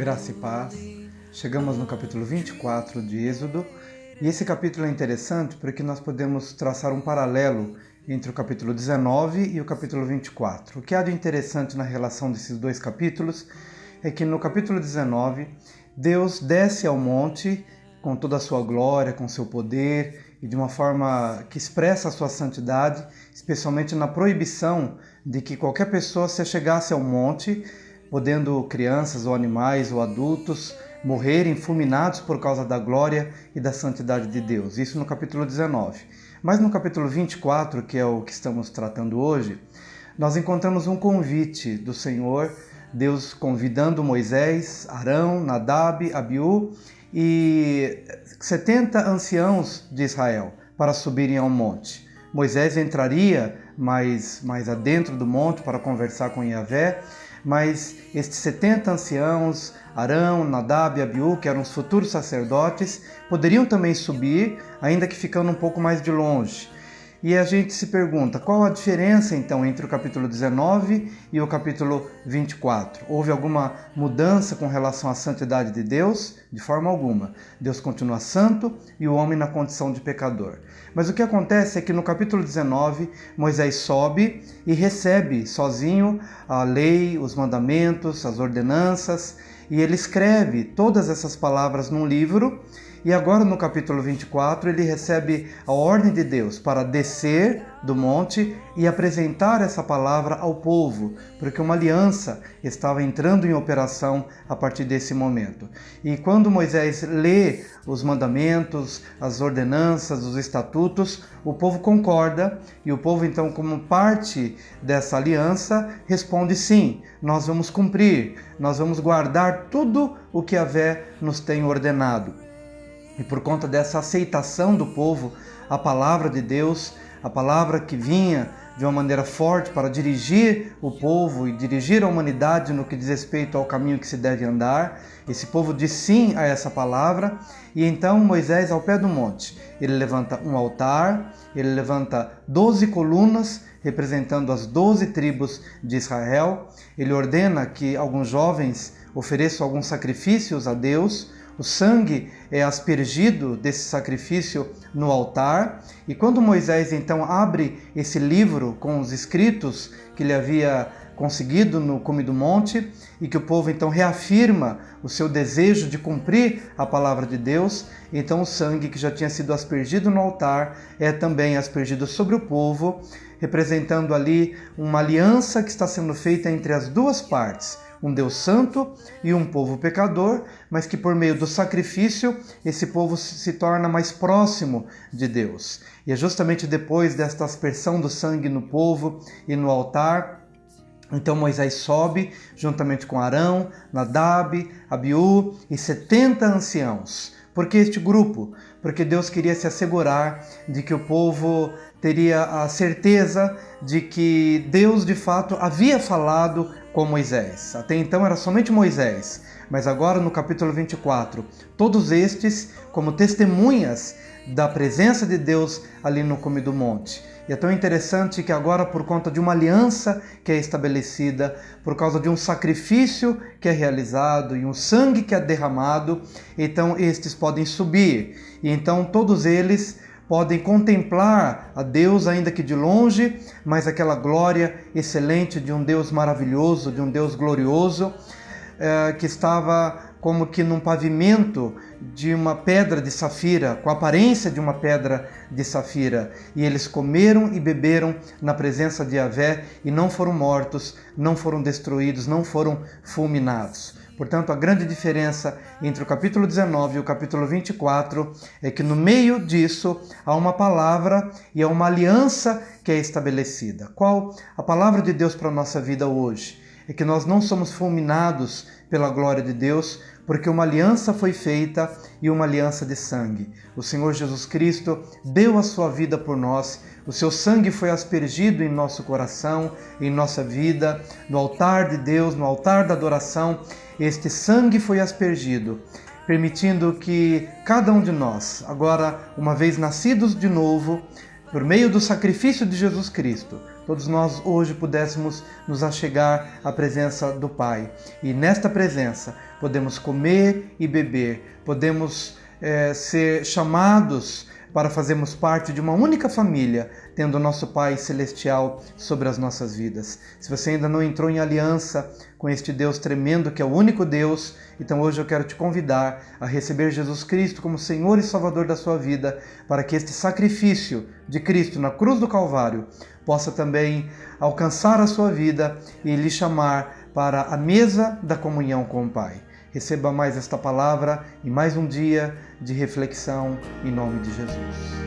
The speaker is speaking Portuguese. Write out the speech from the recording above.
Graça e paz. Chegamos no capítulo 24 de Êxodo, e esse capítulo é interessante porque nós podemos traçar um paralelo entre o capítulo 19 e o capítulo 24. O que há de interessante na relação desses dois capítulos é que no capítulo 19, Deus desce ao monte com toda a sua glória, com seu poder e de uma forma que expressa a sua santidade, especialmente na proibição de que qualquer pessoa se achegasse ao monte, podendo crianças ou animais ou adultos morrerem fulminados por causa da glória e da santidade de Deus. Isso no capítulo 19. Mas no capítulo 24, que é o que estamos tratando hoje, nós encontramos um convite do Senhor, Deus convidando Moisés, Arão, Nadab, Abiú e 70 anciãos de Israel para subirem ao monte. Moisés entraria mais adentro do monte para conversar com Yahvé, mas estes 70 anciãos, Arão, Nadab e Abiú, que eram os futuros sacerdotes, poderiam também subir, ainda que ficando um pouco mais de longe. E a gente se pergunta, qual a diferença então entre o capítulo 19 e o capítulo 24? Houve alguma mudança com relação à santidade de Deus? De forma alguma. Deus continua santo e o homem na condição de pecador. Mas o que acontece é que no capítulo 19, Moisés sobe e recebe sozinho a lei, os mandamentos, as ordenanças, e ele escreve todas essas palavras num livro. E agora no capítulo 24 ele recebe a ordem de Deus para descer do monte e apresentar essa palavra ao povo, porque uma aliança estava entrando em operação a partir desse momento. E quando Moisés lê os mandamentos, as ordenanças, os estatutos, o povo concorda e o povo então, como parte dessa aliança, responde sim, nós vamos cumprir, nós vamos guardar tudo o que Yahvé nos tem ordenado. E por conta dessa aceitação do povo, a palavra de Deus, a palavra que vinha de uma maneira forte para dirigir o povo e dirigir a humanidade no que diz respeito ao caminho que se deve andar, esse povo diz sim a essa palavra, e então Moisés, ao pé do monte, ele levanta um altar, ele levanta 12 colunas, representando as 12 tribos de Israel, ele ordena que alguns jovens ofereçam alguns sacrifícios a Deus. O sangue é aspergido desse sacrifício no altar, e quando Moisés então abre esse livro com os escritos que ele havia conseguido no cume do monte, e que o povo então reafirma o seu desejo de cumprir a palavra de Deus, então o sangue que já tinha sido aspergido no altar é também aspergido sobre o povo, representando ali uma aliança que está sendo feita entre as duas partes, um Deus santo e um povo pecador, mas que por meio do sacrifício esse povo se torna mais próximo de Deus. E é justamente depois desta aspersão do sangue no povo e no altar, então Moisés sobe juntamente com Arão, Nadab, Abiú e 70 anciãos. Por que este grupo? Porque Deus queria se assegurar de que o povo teria a certeza de que Deus de fato havia falado com Moisés. Até então era somente Moisés, mas agora no capítulo 24, todos estes como testemunhas da presença de Deus ali no cume do monte. E é tão interessante que agora, por conta de uma aliança que é estabelecida, por causa de um sacrifício que é realizado e um sangue que é derramado, então estes podem subir. E então todos eles podem contemplar a Deus, ainda que de longe, mas aquela glória excelente de um Deus maravilhoso, de um Deus glorioso, que estava como que num pavimento de uma pedra de safira, com a aparência de uma pedra de safira. E eles comeram e beberam na presença de Yahvé e não foram mortos, não foram destruídos, não foram fulminados. Portanto, a grande diferença entre o capítulo 19 e o capítulo 24 é que no meio disso há uma palavra e há uma aliança que é estabelecida. Qual a palavra de Deus para a nossa vida hoje? É que nós não somos fulminados pela glória de Deus, porque uma aliança foi feita e uma aliança de sangue. O Senhor Jesus Cristo deu a sua vida por nós, o seu sangue foi aspergido em nosso coração, em nossa vida, no altar de Deus, no altar da adoração. Este sangue foi aspergido, permitindo que cada um de nós, agora uma vez nascidos de novo, por meio do sacrifício de Jesus Cristo, todos nós hoje pudéssemos nos achegar à presença do Pai. E nesta presença podemos comer e beber, podemos ser chamados para fazermos parte de uma única família, tendo o nosso Pai Celestial sobre as nossas vidas. Se você ainda não entrou em aliança com este Deus tremendo, que é o único Deus, então hoje eu quero te convidar a receber Jesus Cristo como Senhor e Salvador da sua vida, para que este sacrifício de Cristo na cruz do Calvário possa também alcançar a sua vida e lhe chamar para a mesa da comunhão com o Pai. Receba mais esta palavra e mais um dia de reflexão em nome de Jesus.